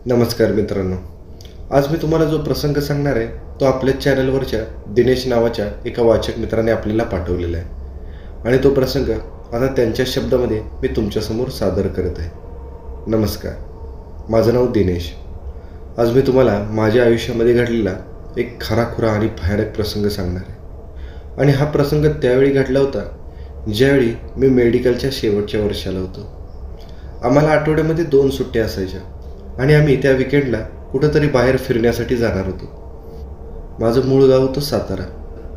नमस्कार मित्रांनो, आज मी तुम्हाला जो प्रसंग सांगणार आहे तो आपल्या चॅनलवरच्या दिनेश नावाच्या एका वाचक मित्राने आपल्याला पाठवलेला आहे आणि तो प्रसंग आता त्यांच्या शब्दामध्ये मी तुमच्यासमोर सादर करत आहे. नमस्कार, माझं नाव दिनेश. आज मी तुम्हाला माझ्या आयुष्यामध्ये घडलेला एक खराखुरा आणि भयानक प्रसंग सांगणार आहे आणि हा प्रसंग त्यावेळी घडला होता ज्यावेळी मी मेडिकलच्या शेवटच्या वर्षाला होतो. आम्हाला आठवड्यामध्ये 2 सुट्ट्या असायच्या आणि आम्ही त्या विकेंडला कुठंतरी बाहेर फिरण्यासाठी जाणार होतो. माझं मूळ गाव होतं सातारा,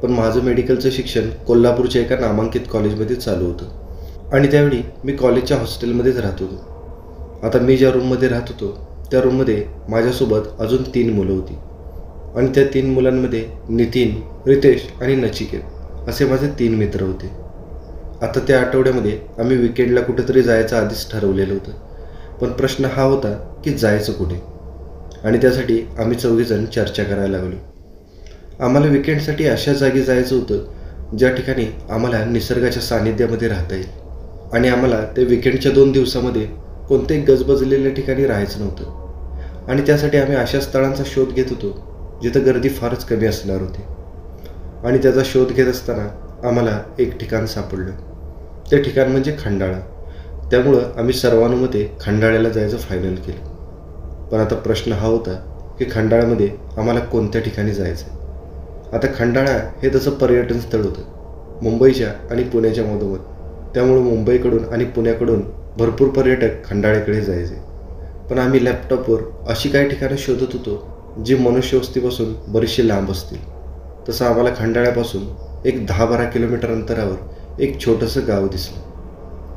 पण माझं मेडिकलचं शिक्षण कोल्हापूरच्या एका नामांकित कॉलेजमध्ये चालू होतं आणि त्यावेळी मी कॉलेजच्या हॉस्टेलमध्येच राहत होतो. आता मी ज्या रूममध्ये राहत होतो त्या रूममध्ये माझ्यासोबत अजून 3 मुलं होती आणि त्या 3 मुलांमध्ये नितीन, रितेश आणि नचिकेत असे माझे 3 मित्र होते. आता त्या आठवड्यामध्ये आम्ही विकेंडला कुठेतरी जायचं आधीच ठरवलेलं होतं, पण प्रश्न हा होता की जायचं कुठे. आणि त्यासाठी आम्ही 4 जण चर्चा करायला लागलो. आम्हाला विकेंडसाठी अशा जागी जायचं होतं ज्या ठिकाणी आम्हाला निसर्गाच्या सानिध्यामध्ये राहता येईल आणि आम्हाला त्या विकेंडच्या 2 दिवसामध्ये कोणत्याही गजबजलेल्या ठिकाणी राहायचं नव्हतं. आणि त्यासाठी आम्ही अशा स्थळांचा शोध घेत होतो जिथं गर्दी फारच कमी असणार होती. आणि त्याचा शोध घेत असताना आम्हाला एक ठिकाण सापडलं. ते ठिकाण म्हणजे खंडाळा. त्यामुळं आम्ही सर्वानुमते खंडाळ्याला जायचं फायनल केलं. पण आता प्रश्न हा होता की खंडाळ्यामध्ये आम्हाला कोणत्या ठिकाणी जायचं. आता खंडाळा हे तसं पर्यटन स्थळ होतं मुंबईच्या आणि पुण्याच्या मधोमध. त्यामुळं मुंबईकडून आणि पुण्याकडून भरपूर पर्यटक खंडाळ्याकडे जायचे. पण आम्ही लॅपटॉपवर अशी काही ठिकाणं शोधत होतो जी मनुष्यवस्तीपासून बरीचशी लांब असतील. तसं आम्हाला खंडाळ्यापासून एक 10-12 किलोमीटर अंतरावर एक छोटंसं गाव दिसलं.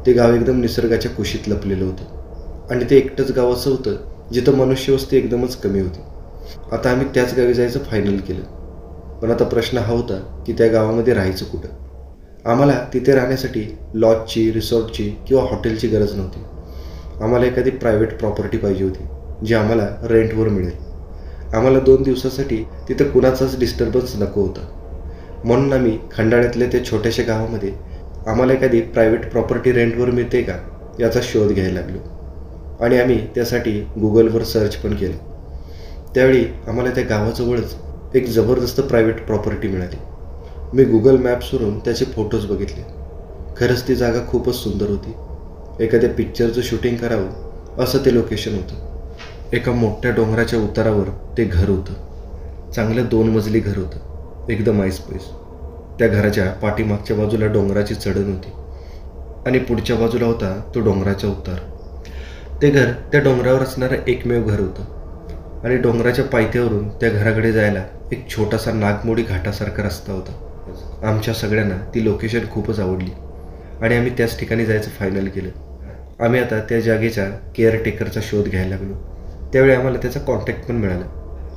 ते गाव एकदम निसर्गाच्या कुशीत लपलेलं होतं आणि ते एकटंच गाव असं होतं जिथं मनुष्यवस्ती एकदमच कमी होती. आता आम्ही त्याच गावी जायचं फायनल केलं. पण आता प्रश्न हा होता की त्या गावामध्ये राहायचं कुठं. आम्हाला तिथे राहण्यासाठी लॉजची, रिसॉर्टची किंवा हॉटेलची गरज नव्हती. आम्हाला एखादी प्रायव्हेट प्रॉपर्टी पाहिजे होती जी आम्हाला रेंटवर मिळेल. आम्हाला 2 दिवसासाठी तिथं कुणाचाच डिस्टर्बन्स नको होता. म्हणून आम्ही खंडाळ्यातल्या त्या छोट्याशा गावामध्ये आम्हाला एखादी प्रायव्हेट प्रॉपर्टी रेंटवर मिळते का याचा शोध घ्यायला लागलो आणि आम्ही त्यासाठी गुगलवर सर्च पण केलं. त्यावेळी आम्हाला त्या गावाजवळच एक जबरदस्त प्रायव्हेट प्रॉपर्टी मिळाली. मी गुगल मॅप्सवरून त्याचे फोटोज बघितले. खरंच ती जागा खूपच सुंदर होती. एखाद्या पिक्चरचं शूटिंग करावं असं ते लोकेशन होतं. एका मोठ्या डोंगराच्या उतारावर ते घर होतं. चांगलं 2 मजली घर होतं, एकदम ऐसपैस. त्या घराच्या पाठीमागच्या बाजूला डोंगराची चढण होती आणि पुढच्या बाजूला होता तो डोंगराचा उतार. ते घर त्या डोंगरावर असणारं एकमेव घर होतं आणि डोंगराच्या पायथ्यावरून त्या घराकडे जायला एक छोटासा नागमोडी घाटासारखा रस्ता होता. आमच्या सगळ्यांना ती लोकेशन खूपच आवडली आणि आम्ही त्याच ठिकाणी जायचं फायनल केलं. आम्ही आता त्या जागेच्या केअरटेकरचा शोध घ्यायला लागलो. त्यावेळी आम्हाला त्याचा कॉन्टॅक्ट पण मिळाला.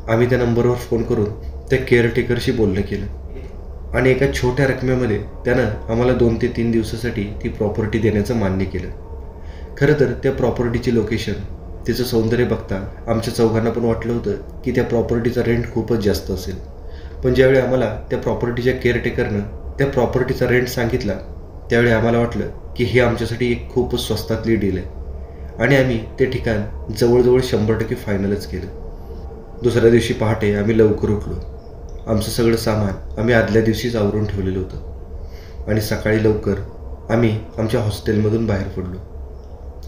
आम्ही त्या नंबरवर फोन करून त्या केअरटेकरशी बोलणं केलं आणि एका छोट्या रकमेमध्ये त्यानं आम्हाला 2 ते 3 दिवसासाठी ती प्रॉपर्टी देण्याचं मान्य केलं. खरं तर त्या प्रॉपर्टीची लोकेशन, तिचं सौंदर्य बघता आमच्या चौघांना पण वाटलं होतं की त्या प्रॉपर्टीचा रेंट खूपच जास्त असेल. पण ज्यावेळी आम्हाला त्या प्रॉपर्टीच्या केअरटेकरनं त्या प्रॉपर्टीचा रेंट सांगितला त्यावेळी आम्हाला वाटलं की ही आमच्यासाठी एक खूपच स्वस्तातली डील आहे आणि आम्ही ते ठिकाण जवळजवळ 100% फायनलच केलं. दुसऱ्या दिवशी पहाटे आम्ही लवकर उठलो. आमचं सगळं सामान आम्ही आदल्या दिवशीच आवरून ठेवलेलं होतं आणि सकाळी लवकर आम्ही आमच्या हॉस्टेलमधून बाहेर पडलो.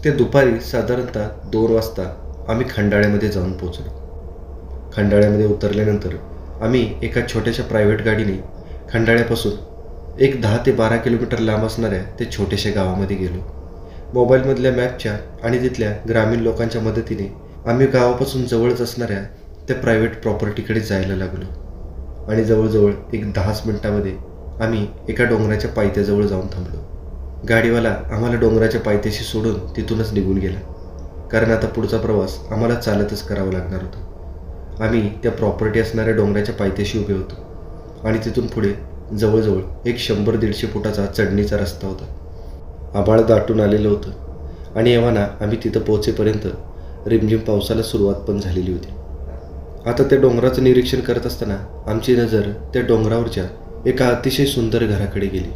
ते दुपारी साधारणतः 2 वाजता आम्ही खंडाळ्यामध्ये जाऊन पोचलो. खंडाळ्यामध्ये उतरल्यानंतर आम्ही एका छोट्याशा प्रायव्हेट गाडीने खंडाळ्यापासून एक 10 ते 12 किलोमीटर लांब असणाऱ्या त्या छोट्याशा गावामध्ये गेलो. मोबाईलमधल्या मॅपच्या आणि तिथल्या ग्रामीण लोकांच्या मदतीने आम्ही गावापासून जवळच असणाऱ्या त्या प्रायव्हेट प्रॉपर्टीकडे जायला लागलो आणि जवळजवळ एक 10 मिनिटामध्ये आम्ही एका डोंगराच्या पायथ्याजवळ जाऊन थांबलो. गाडीवाला आम्हाला डोंगराच्या पायथ्याशी सोडून तिथूनच निघून गेला, कारण आता पुढचा प्रवास आम्हाला चालतच करावा लागणार होता. आम्ही त्या प्रॉपर्टी असणाऱ्या डोंगराच्या पायथ्याशी उभे होतो आणि तिथून पुढे जवळजवळ एक 100-150 फुटाचा चढणीचा रस्ता होता. आभाळ दाटून आलेलं होतं आणि एव्हाना आम्ही तिथं पोहोचेपर्यंत रिमझिम पावसाला सुरुवात पण झालेली होती. आता त्या डोंगराचं निरीक्षण करत असताना आमची नजर त्या डोंगरावरच्या एका अतिशय सुंदर घराकडे गेली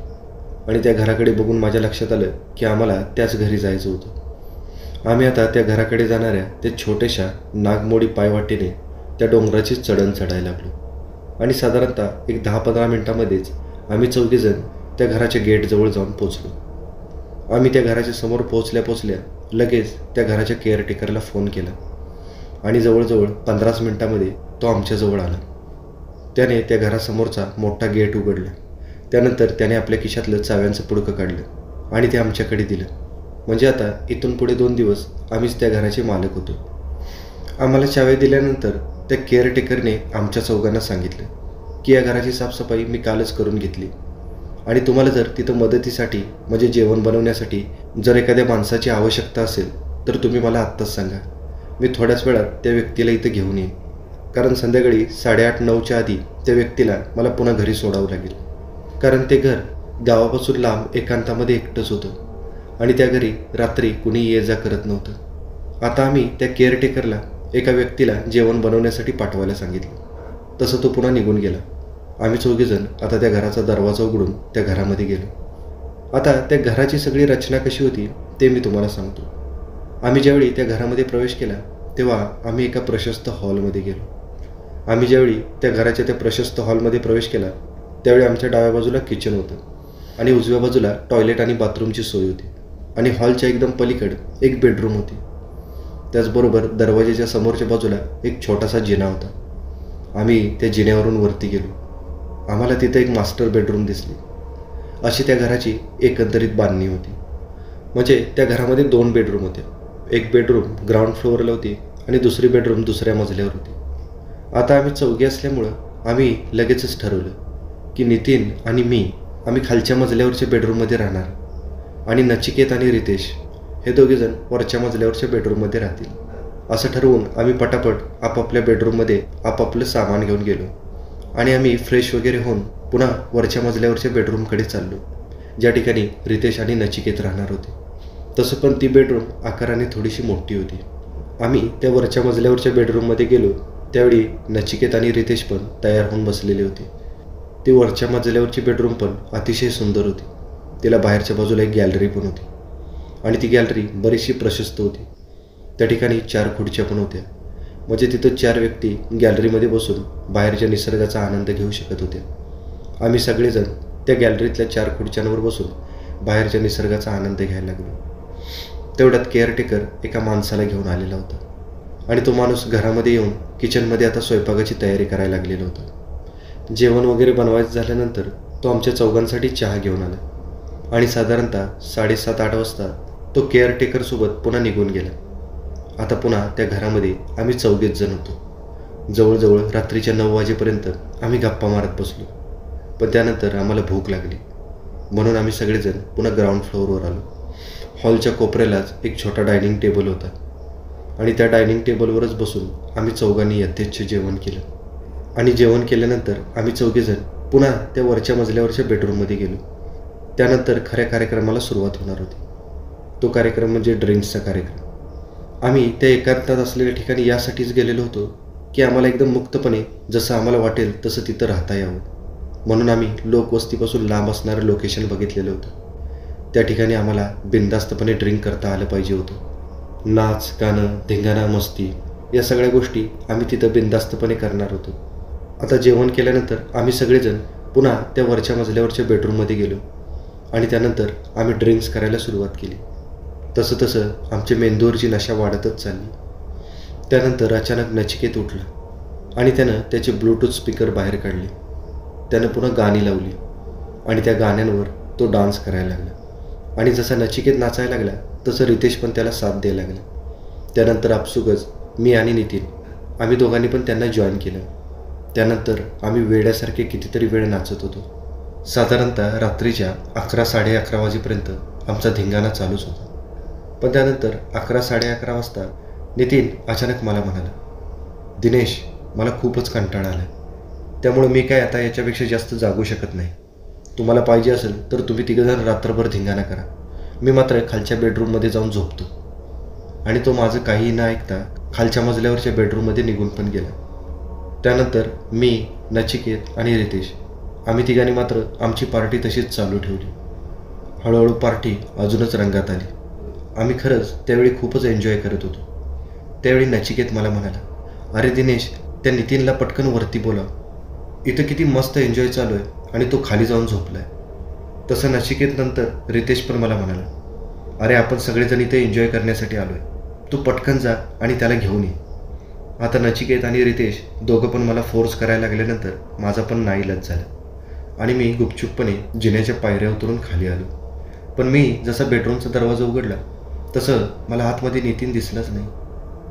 आणि त्या घराकडे बघून माझ्या लक्षात आलं की आम्हाला त्याच घरी जायचं होतं. आम्ही आता त्या घराकडे जाणाऱ्या त्या छोट्याशा नागमोडी पायवाटेने त्या डोंगराची चढण चढायला लागलो आणि साधारणतः एक 10-15 मिनिटांमध्येच आम्ही चौघेजण त्या घराच्या गेटजवळ जाऊन पोचलो. आम्ही त्या घराच्या समोर पोचल्या लगेच त्या घराच्या केअरटेकरला फोन केला आणि जवळजवळ 15 मिनिटांमध्ये तो आमच्याजवळ आला. त्याने त्या घरासमोरचा मोठा गेट उघडला. त्यानंतर त्याने आपल्या खिशातलं चाव्यांचं पुडकं काढलं आणि ते आमच्याकडे दिलं. म्हणजे आता इथून पुढे 2 दिवस आम्हीच त्या घराचे मालक होतो. आम्हाला चाव्या दिल्यानंतर त्या केअरटेकरने आमच्या चौघांना सांगितलं की या घराची साफसफाई मी कालच करून घेतली आणि तुम्हाला जर तिथं मदतीसाठी म्हणजे जेवण बनवण्यासाठी जर एखाद्या माणसाची आवश्यकता असेल तर तुम्ही मला आत्ताच सांगा. मी थोड्याच वेळात त्या व्यक्तीला इथं घेऊन येईन, कारण संध्याकाळी 8:30-9च्या आधी त्या व्यक्तीला मला पुन्हा घरी सोडावं लागेल, कारण ते घर गावापासून लांब एकांतामध्ये एकटंच होतं आणि त्या घरी रात्री कुणी ये जा करत नव्हतं. आता आम्ही त्या केअरटेकरला एका व्यक्तीला जेवण बनवण्यासाठी पाठवायला सांगितलं. तसं तो पुन्हा निघून गेला. आम्ही चौघेजण आता त्या घराचा दरवाजा उघडून त्या घरामध्ये गेलो. आता त्या घराची सगळी रचना कशी होती ते मी तुम्हाला सांगतो. आम्ही ज्यावेळी त्या घरामध्ये प्रवेश केला तेव्हा आम्ही एका प्रशस्त हॉलमध्ये गेलो. आम्ही ज्यावेळी त्या घराच्या त्या प्रशस्त हॉलमध्ये प्रवेश केला त्यावेळी आमच्या डाव्या बाजूला किचन होतं आणि उजव्या बाजूला टॉयलेट आणि बाथरूमची सोय होती आणि हॉलच्या एकदम पलीकडे एक बेडरूम होती. त्याचबरोबर दरवाजाच्या समोरच्या बाजूला एक छोटासा जिना होता. आम्ही त्या जिन्यावरून वरती गेलो. आम्हाला तिथं एक मास्टर बेडरूम दिसली. अशी त्या घराची एकंदरीत बांधणी होती. म्हणजे त्या घरामध्ये 2 बेडरूम होते. एक बेडरूम ग्राउंड फ्लोअरला होती आणि दुसरी बेडरूम दुसऱ्या मजल्यावर होती. आता आम्ही चौघे असल्यामुळं आम्ही लगेचच ठरवलं की नितीन आणि मी आम्ही खालच्या मजल्यावरच्या बेडरूममध्ये राहणार आणि नचिकेत आणि रितेश हे दोघेजण वरच्या मजल्यावरच्या बेडरूममध्ये राहतील. असं ठरवून आम्ही पटापट आपापल्या बेडरूममध्ये आपापलं सामान घेऊन गेलो आणि आम्ही फ्रेश वगैरे होऊन पुन्हा वरच्या मजल्यावरच्या बेडरूमकडे चाललो, ज्या ठिकाणी रितेश आणि नचिकेत राहणार होते. तसं पण ती बेडरूम आकाराने थोडीशी मोठी होती. आम्ही त्या वरच्या मजल्यावरच्या बेडरूममध्ये गेलो त्यावेळी नचिकेत आणि रितेश पण तयार होऊन बसलेले होते. ती वरच्या मजल्यावरची बेडरूम पण अतिशय सुंदर होती. तिला बाहेरच्या बाजूला एक गॅलरी पण होती आणि ती गॅलरी बरीचशी प्रशस्त होती. त्या ठिकाणी 4 खुर्च्या पण होत्या. म्हणजे तिथं 4 व्यक्ती गॅलरीमध्ये बसून बाहेरच्या निसर्गाचा आनंद घेऊ शकत होत्या. आम्ही सगळेजण त्या गॅलरीतल्या 4 खुर्च्यांवर बसून बाहेरच्या निसर्गाचा आनंद घ्यायला लागलो. तेवढ्यात केअरटेकर एका माणसाला घेऊन आलेला होता आणि तो माणूस घरामध्ये येऊन किचनमध्ये आता स्वयंपाकाची तयारी करायला लागलेला होता. जेवण वगैरे बनवायचं झाल्यानंतर तो आमच्या चौघांसाठी चहा घेऊन आला आणि साधारणतः 7:30-8 वाजता तो केअरटेकरसोबत पुन्हा निघून गेला. आता पुन्हा त्या घरामध्ये आम्ही 4 जण होतो. जवळजवळ रात्रीच्या 9 वाजेपर्यंत आम्ही गप्पा मारत बसलो. पण त्यानंतर आम्हाला भूक लागली म्हणून आम्ही सगळेजण पुन्हा ग्राउंड फ्लोअरवर आलो. हॉलच्या कोपऱ्यालाच एक छोटा डायनिंग टेबल होता आणि त्या डायनिंग टेबलवरच बसून आम्ही चौघांनी यथेच्छ जेवण केलं आणि जेवण केल्यानंतर आम्ही 4 जण पुन्हा त्या वरच्या मजल्यावरच्या बेडरूममध्ये गेलो. त्यानंतर खऱ्या कार्यक्रमाला सुरुवात होणार होती. तो कार्यक्रम म्हणजे ड्रिंक्सचा कार्यक्रम. आम्ही त्या एकांतात असलेल्या ठिकाणी यासाठीच गेलेलो होतो की आम्हाला एकदम मुक्तपणे जसं आम्हाला वाटेल तसं तिथं राहता यावं, म्हणून आम्ही लोकवस्तीपासून लांब असणारं लोकेशन बघितलेलं होतं. त्या ठिकाणी आम्हाला बिनधास्तपणे ड्रिंक करता आलं पाहिजे होतं. नाच गाणं धिंगाणा मस्ती या सगळ्या गोष्टी आम्ही तिथं बिनधास्तपणे करणार होतो. आता जेवण केल्यानंतर आम्ही सगळेजण पुन्हा त्या वरच्या मजल्यावरच्या बेडरूममध्ये गेलो आणि त्यानंतर आम्ही ड्रिंक्स करायला सुरुवात केली. तसं तसं आमच्या मेंदूवरची नशा वाढतच चालली. त्यानंतर अचानक नचिकेत उठला आणि त्यानं त्याचे ब्लूटूथ स्पीकर बाहेर काढले. त्यानं पुन्हा गाणी लावली आणि त्या गाण्यांवर तो डान्स करायला लागला आणि जसा नचिकेत नाचायला लागला तसं रितेश पण त्याला साथ द्यायला लागला. त्यानंतर आपसुकच मी आणि नितीन आम्ही दोघांनी पण त्यांना जॉईन केलं. त्यानंतर आम्ही वेड्यासारखे कितीतरी वेळ नाचत होतो. साधारणतः रात्रीच्या 11-11:30 वाजेपर्यंत आमचा धिंगाणा चालूच होता. पण त्यानंतर 11-11:30 वाजता नितीन अचानक मला म्हणाला, दिनेश मला खूपच कंटाळा आला, त्यामुळे मी काय आता याच्यापेक्षा जास्त जागू शकत नाही. तुम्हाला पाहिजे असेल तर तुम्ही 3 जण रात्रभर धिंगाणा करा, मी मात्र खालच्या बेडरूममध्ये जाऊन झोपतो. आणि तो माझं काहीही न ऐकता खालच्या मजल्यावरच्या बेडरूममध्ये निघून पण गेला. त्यानंतर मी नचिकेत आणि रितेश आम्ही तिघांनी मात्र आमची पार्टी तशीच चालू ठेवली. हळूहळू पार्टी अजूनच रंगात आली आम्ही खरंच त्यावेळी खूपच एन्जॉय करत होतो. त्यावेळी नचिकेत मला म्हणाला, अरे दिनेश, त्या नितीनला पटकन वरती बोलाव, इथं किती मस्त एन्जॉय चालू आहे आणि तो खाली जाऊन झोपलाय. तसं नचिकेत नंतर रितेश पण मला म्हणाला, अरे आपण सगळेजण इथे एन्जॉय करण्यासाठी आलोय, तू पटकन जा आणि त्याला घेऊन ये. आता नचिकेत आणि रितेश दोघं पण मला फोर्स करायला लागल्यानंतर माझा पण नाईलाज झाला आणि मी गुपचूपपणे जिन्याच्या पायऱ्या उतरून खाली आलो. पण मी जसा बेडरूमचा दरवाजा उघडला तसं मला आतमध्ये नितीन दिसलाच नाही.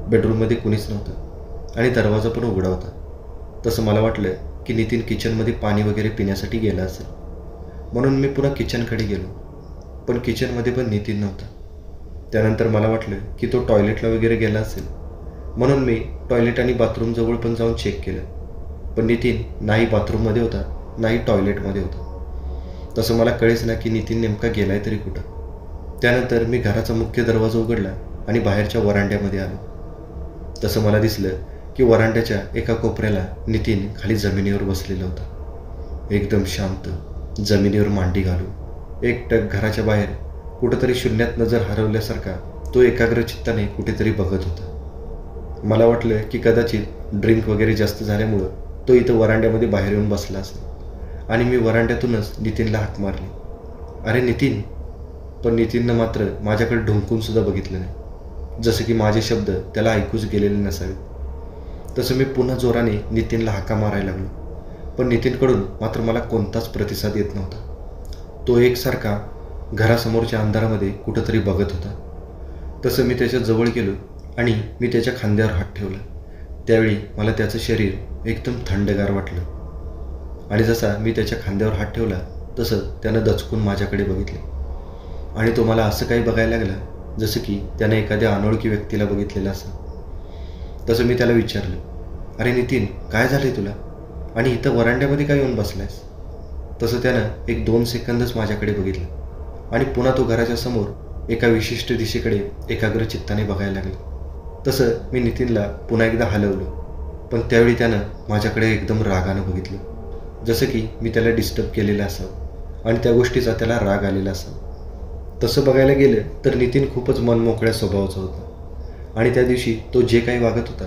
बेडरूममध्ये कुणीच नव्हतं आणि दरवाजा पण उघडा होता. तसं मला वाटलं की नितीन किचनमध्ये पाणी वगैरे पिण्यासाठी गेला असेल, म्हणून मी पुन्हा किचनकडे गेलो. पण किचनमध्ये पण नितीन नव्हता. त्यानंतर मला वाटलं की तो टॉयलेटला वगैरे गेला असेल, म्हणून मी टॉयलेट आणि बाथरूमजवळ पण जाऊन चेक केलं. पण नितीन नाही बाथरूममध्ये होता नाही टॉयलेटमध्ये होता. तसं मला कळेच ना की नितीन नेमका गेलाय तरी कुठं. त्यानंतर मी घराचा मुख्य दरवाजा उघडला आणि बाहेरच्या वरांड्यामध्ये आलो. तसं मला दिसलं की वरांड्याच्या एका कोपऱ्याला नितीन खाली जमिनीवर बसलेला होता, एकदम शांत, जमिनीवर मांडी घालून एकटक घराच्या बाहेर कुठंतरी शून्यात नजर हरवल्यासारखा तो एकाग्रचित्ताने कुठेतरी बघत होता. मला वाटलं की कदाचित ड्रिंक वगैरे जास्त झाल्यामुळं तो इथं वरांड्यामध्ये बाहेर येऊन बसला असेल आणि मी वरांड्यातूनच नितीनला हाक मारली, अरे नितीन. पण नितीननं मात्र माझ्याकडे ढुंकूनसुद्धा बघितलं नाही, जसं की माझे शब्द त्याला ऐकूच गेलेले नसावेत. तसं मी पुन्हा जोराने नितीनला हाका मारायला लागलो. पण नितीनकडून मात्र मला कोणताच प्रतिसाद येत नव्हता. तो एकसारखा घरासमोरच्या अंधारामध्ये कुठंतरी बघत होता. तसं मी त्याच्या जवळ गेलो आणि मी त्याच्या खांद्यावर हात ठेवला. त्यावेळी मला त्याचं शरीर एकदम थंडगार वाटलं आणि जसा मी त्याच्या खांद्यावर हात ठेवला तसं त्यानं दचकून माझ्याकडे बघितले आणि तो मला असं काही बघायला लागला जसं की त्यानं एखाद्या अनोळखी व्यक्तीला बघितलेलं असं. तसं मी त्याला विचारलं, अरे नितीन, काय झालंय तुला आणि इथं वरांड्यामध्ये काय येऊन बसलायस? तसं त्यानं 1-2 सेकंदच माझ्याकडे बघितलं आणि पुन्हा तो घराच्या समोर एका विशिष्ट दिशेकडे एकाग्रचित्ताने बघायला लागला. तसं मी नितीनला पुन्हा एकदा हलवलं, पण त्यावेळी त्यानं माझ्याकडे एकदम रागानं बघितलं, जसं की मी त्याला डिस्टर्ब केलेलं असावं आणि त्या गोष्टीचा त्याला राग आलेला असावा. तसं बघायला गेलं तर नितीन खूपच मनमोकळ्या स्वभावाचा होता आणि त्या दिवशी तो जे काही वागत होता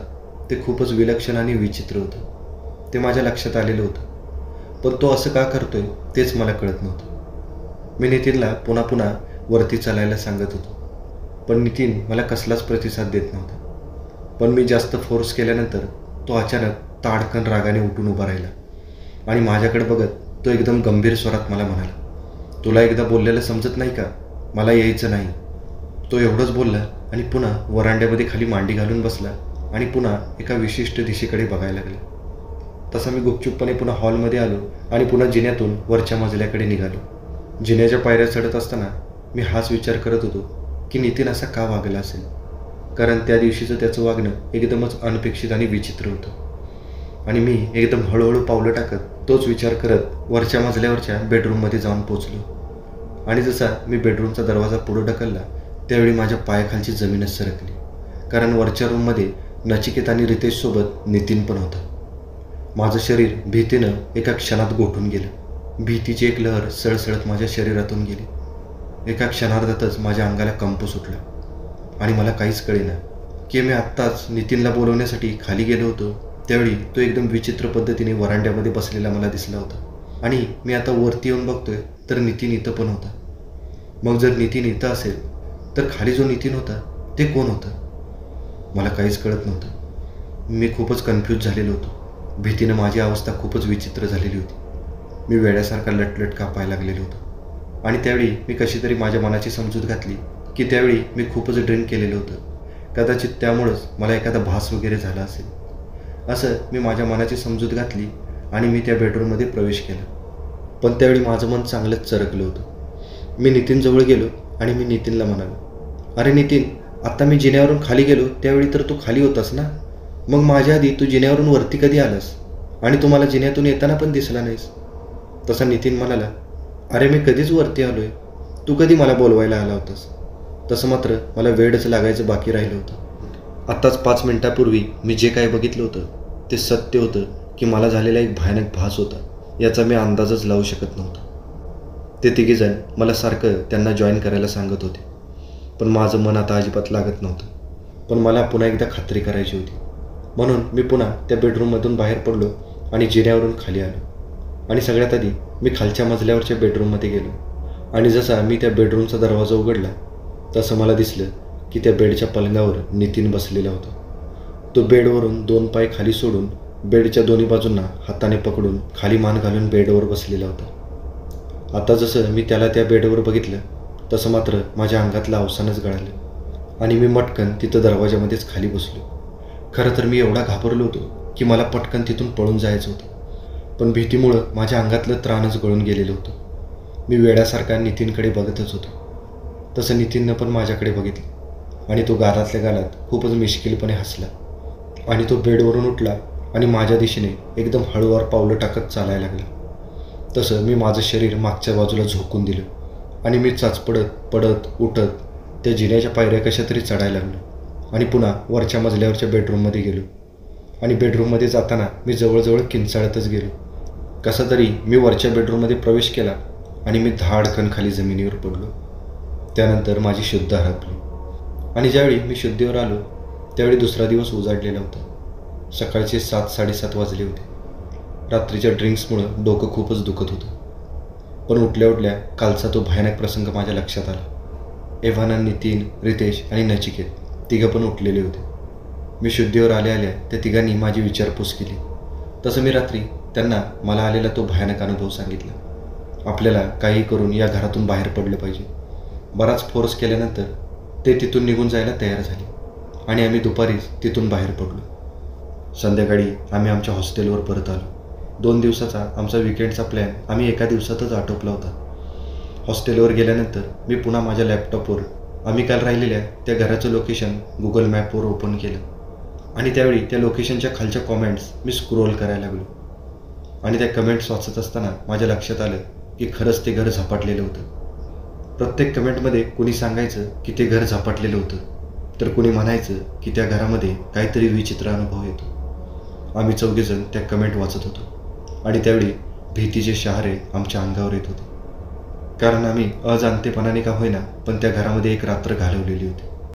ते खूपच विलक्षण आणि विचित्र होतं. ते माझ्या लक्षात आलेलं होतं, पण तो असं का करतोय तेच मला कळत नव्हतं. मी नितीनला पुन्हा पुन्हा वरती चालायला सांगत होतो, पण नितीन मला कसलाच प्रतिसाद देत नव्हता. पण मी जास्त फोर्स केल्यानंतर तो अचानक ताडकन रागाने उठून उभा राहिला आणि माझ्याकडे बघत तो एकदम गंभीर स्वरात मला म्हणाला, तुला एकदा बोललेलं समजत नाही का? मला यायचं नाही. तो एवढंच बोलला आणि पुन्हा वरांड्यामध्ये खाली मांडी घालून बसला आणि पुन्हा एका विशिष्ट दिशेकडे बघायला लागला. तसा मी गुपचूपपणे पुन्हा हॉलमध्ये आलो आणि पुन्हा जिन्यातून वरच्या मजल्याकडे निघालो. जिन्याच्या पायऱ्या चढत असताना मी हाच विचार करत होतो की नितीन असा का वागला असेल, कारण त्या दिवशीचं त्याचं वागणं एकदमच अनपेक्षित आणि विचित्र होतं. आणि मी एकदम हळूहळू पावलं टाकत तोच विचार करत वरच्या मजल्यावरच्या बेडरूममध्ये जाऊन पोचलो. आणि जसा मी बेडरूमचा दरवाजा पुढे ढकलला त्यावेळी माझ्या पायाखालची जमीनच सरकली, कारण वरच्या रूममध्ये नचिकेत आणि रितेशसोबत नितीन पण होता. माझं शरीर भीतीनं एका क्षणात गोठून गेलं. भीतीची एक लहर सळसळत माझ्या शरीरातून गेली. एका क्षणार्धातच माझ्या अंगाला कंप सुटला आणि मला काहीच कळेना की मी आत्ताच नितीनला बोलवण्यासाठी खाली गेलो होतो त्यावेळी तो एकदम विचित्र पद्धतीने वरांड्यामध्ये बसलेला मला दिसला होता आणि मी आता वरती येऊन बघतोय तर नितीन इथं पण होता. मग जर नितीन इथं असेल तर खाली जो नितीन होता ते कोण होतं? मला काहीच कळत नव्हतं. मी खूपच कन्फ्यूज झालेलो होतो. भीतीनं माझी अवस्था खूपच विचित्र झालेली होती. मी वेड्यासारखा लटलट कापायला लागलेलो होतो आणि त्यावेळी मी कशी तरी माझ्या मनाची समजूत घातली की त्यावेळी मी खूपच ड्रिंक केलेलं होतं, कदाचित त्यामुळंच मला एखादा भास वगैरे झाला असेल. असं मी माझ्या मनाची समजूत घातली आणि मी त्या बेडरूममध्ये प्रवेश केला. पण त्यावेळी माझं मन चांगलंच चरकलं होतं. मी नितीनजवळ गेलो आणि मी नितीनला म्हणालो, अरे नितीन, आत्ता मी जिन्यावरून खाली गेलो त्यावेळी तर तू खाली होतास ना, मग माझ्या आधी तू जिन्यावरून वरती कधी आलास आणि तू मला जिन्यातून येताना पण दिसला नाहीस? तसा नितीन म्हणाला, अरे मी कधीच वरती आलो आहे, तू कधी मला बोलवायला आला होतास? तसं मात्र मला वेळच लागायचं बाकी राहिलं होतं. आत्ताच 5 मिनिटापूर्वी मी जे काही बघितलं होतं ते सत्य होतं की मला झालेला एक भयानक भास होता, याचा मी अंदाजच लावू शकत नव्हतो. ते तिघेजण मला सारखं त्यांना जॉईन करायला सांगत होते. पण माझं मन आता अजिबात लागत नव्हतं. पण मला पुन्हा एकदा खात्री करायची होती. म्हणून मी पुन्हा त्या बेडरूममधून बाहेर पडलो आणि जिन्यावरून खाली आलो. आणि सगळ्यात आधी मी खालच्या मजल्यावरच्या बेडरूममध्ये गेलो. आणि जसा मी त्या बेडरूमचा दरवाजा उघडला तसं मला दिसलं की त्या बेडच्या पलंगावर नितीन बसलेला होता. तो बेडवरून 2 पाय खाली सोडून बेडच्या दोन्ही बाजूंना हाताने पकडून खाली मान घालून बेडवर बसलेला होता. आता जसं मी त्याला त्या बेडवर बघितलं तसं मात्र माझ्या अंगातलं अवसानच गळालं आणि मी मटकन तिथं दरवाजामध्येच खाली बसलो. खरं तर मी एवढा घाबरलो होतो की मला पटकन तिथून पळून जायचं होतं. पण भीतीमुळं माझ्या अंगातलं त्राणच गळून गेलेलं होतं. मी वेड्यासारखा नितीनकडे बघतच होतो. तसं नितीननं पण माझ्याकडे बघितलं आणि तो गालातल्या गालात खूपच मिश्किलपणे हसला आणि तो बेडवरून उठला आणि माझ्या दिशेने एकदम हळूवार पावलं टाकत चालायला लागला. तसं मी माझं शरीर मागच्या बाजूला झोकून दिलं आणि मी चाचपडत पडत उठत त्या जिन्याच्या पायऱ्या कशा तरी चढायला लागलो आणि पुन्हा वरच्या मजल्यावरच्या बेडरूममध्ये गेलो. आणि बेडरूममध्ये जाताना मी जवळजवळ किंचाळतच गेलो. कसा तरी मी वरच्या बेडरूममध्ये प्रवेश केला आणि मी धाडकन खाली जमिनीवर पडलो. त्यानंतर माझी शुद्ध हरपली आणि ज्यावेळी मी शुद्धीवर आलो त्यावेळी दुसरा दिवस उजाडलेला होता. सकाळचे 7-7:30 वाजले होते. रात्रीच्या ड्रिंक्समुळं डोकं खूपच दुखत होतं. पण उठल्या उठल्या कालचा तो भयानक प्रसंग माझ्या लक्षात आला. एव्हाना, नितीन, रितेश आणि नचिकेत तिघं पण उठलेले होते. मी शुद्धीवर आल्या आल्या त्या तिघांनी माझी विचारपूस केली. तसं मी रात्री त्यांना मला आलेला तो भयानक अनुभव सांगितला. आपल्याला काही करून या घरातून बाहेर पडलं पाहिजे. बराच फोर्स केल्यानंतर ते तिथून निघून जायला तयार झाले आणि आम्ही दुपारीच तिथून बाहेर पडलो. संध्याकाळी आम्ही आमच्या हॉस्टेलवर परत आलो. 2 दिवसाचा आमचा विकेंडचा प्लॅन आम्ही एका दिवसातच आटोपला होता. हॉस्टेलवर गेल्यानंतर मी पुन्हा माझ्या लॅपटॉपवर आम्ही काल राहिलेल्या त्या घराचं लोकेशन गुगल मॅपवर ओपन केलं आणि त्यावेळी त्या लोकेशनच्या खालच्या कॉमेंट्स मी स्क्रोल करायला लागलो. आणि त्या कमेंट्स वाचत असताना माझ्या लक्षात आलं की खरंच ते घर झपाटलेलं होतं. प्रत्येक कमेंटमध्ये कुणी सांगायचं की ते घर झपाटलेलं होतं, तर कुणी म्हणायचं की त्या घरामध्ये काहीतरी विचित्र अनुभव येतो. आम्ही 4 जण त्या कमेंट वाचत होतो आणि त्यावेळी भीतीचे शहारे आमच्या अंगावर येत होते. कारण आम्ही अजाणतेपणाने का होईना पण त्या घरामध्ये एक रात्र घालवलेली होती.